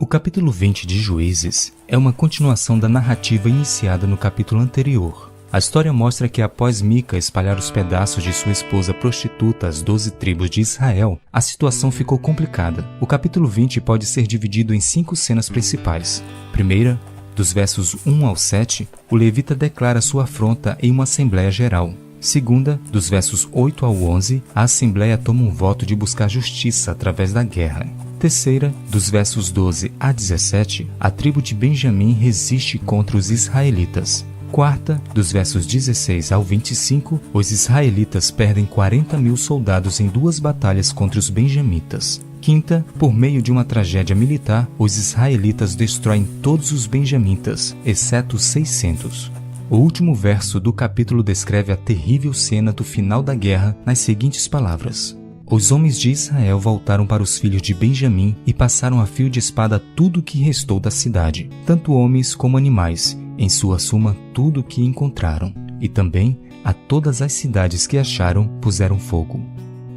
O capítulo 20 de Juízes é uma continuação da narrativa iniciada no capítulo anterior. A história mostra que após Mica espalhar os pedaços de sua esposa prostituta às 12 tribos de Israel, a situação ficou complicada. O capítulo 20 pode ser dividido em 5 cenas principais. Primeira, dos versos 1 ao 7, o levita declara sua afronta em uma assembleia geral. Segunda, dos versos 8 ao 11, a assembleia toma um voto de buscar justiça através da guerra. Terceira, dos versos 12 a 17, a tribo de Benjamim resiste contra os israelitas. Quarta, dos versos 16 ao 25, os israelitas perdem 40.000 soldados em 2 batalhas contra os benjamitas. Quinta, por meio de uma tragédia militar, os israelitas destroem todos os benjamitas, exceto 600. O último verso do capítulo descreve a terrível cena do final da guerra nas seguintes palavras: Os homens de Israel voltaram para os filhos de Benjamim e passaram a fio de espada tudo o que restou da cidade, tanto homens como animais, em sua suma tudo o que encontraram, e também a todas as cidades que acharam puseram fogo.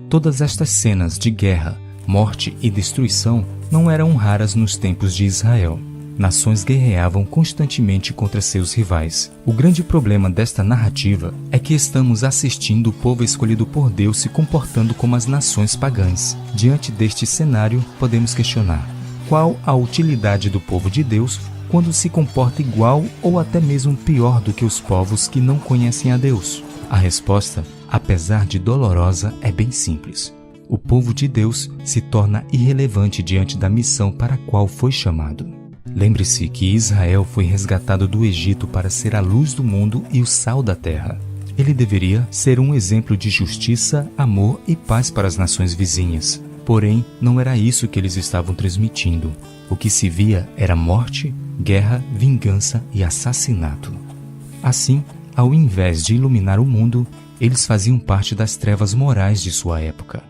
Todas estas cenas de guerra, morte e destruição não eram raras nos tempos de Israel. Nações guerreavam constantemente contra seus rivais. O grande problema desta narrativa é que estamos assistindo o povo escolhido por Deus se comportando como as nações pagãs. Diante deste cenário, podemos questionar: qual a utilidade do povo de Deus quando se comporta igual ou até mesmo pior do que os povos que não conhecem a Deus? A resposta, apesar de dolorosa, é bem simples. O povo de Deus se torna irrelevante diante da missão para a qual foi chamado. Lembre-se que Israel foi resgatado do Egito para ser a luz do mundo e o sal da terra. Ele deveria ser um exemplo de justiça, amor e paz para as nações vizinhas. Porém, não era isso que eles estavam transmitindo. O que se via era morte, guerra, vingança e assassinato. Assim, ao invés de iluminar o mundo, eles faziam parte das trevas morais de sua época.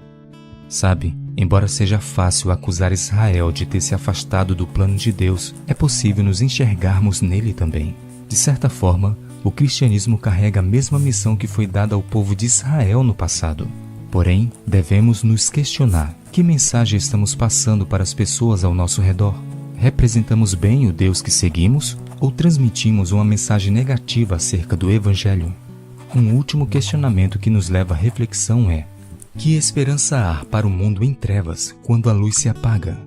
Sabe, embora seja fácil acusar Israel de ter se afastado do plano de Deus, é possível nos enxergarmos nele também. De certa forma, o cristianismo carrega a mesma missão que foi dada ao povo de Israel no passado. Porém, devemos nos questionar: que mensagem estamos passando para as pessoas ao nosso redor? Representamos bem o Deus que seguimos ou transmitimos uma mensagem negativa acerca do Evangelho? Um último questionamento que nos leva à reflexão é: que esperança há para o mundo em trevas quando a luz se apaga?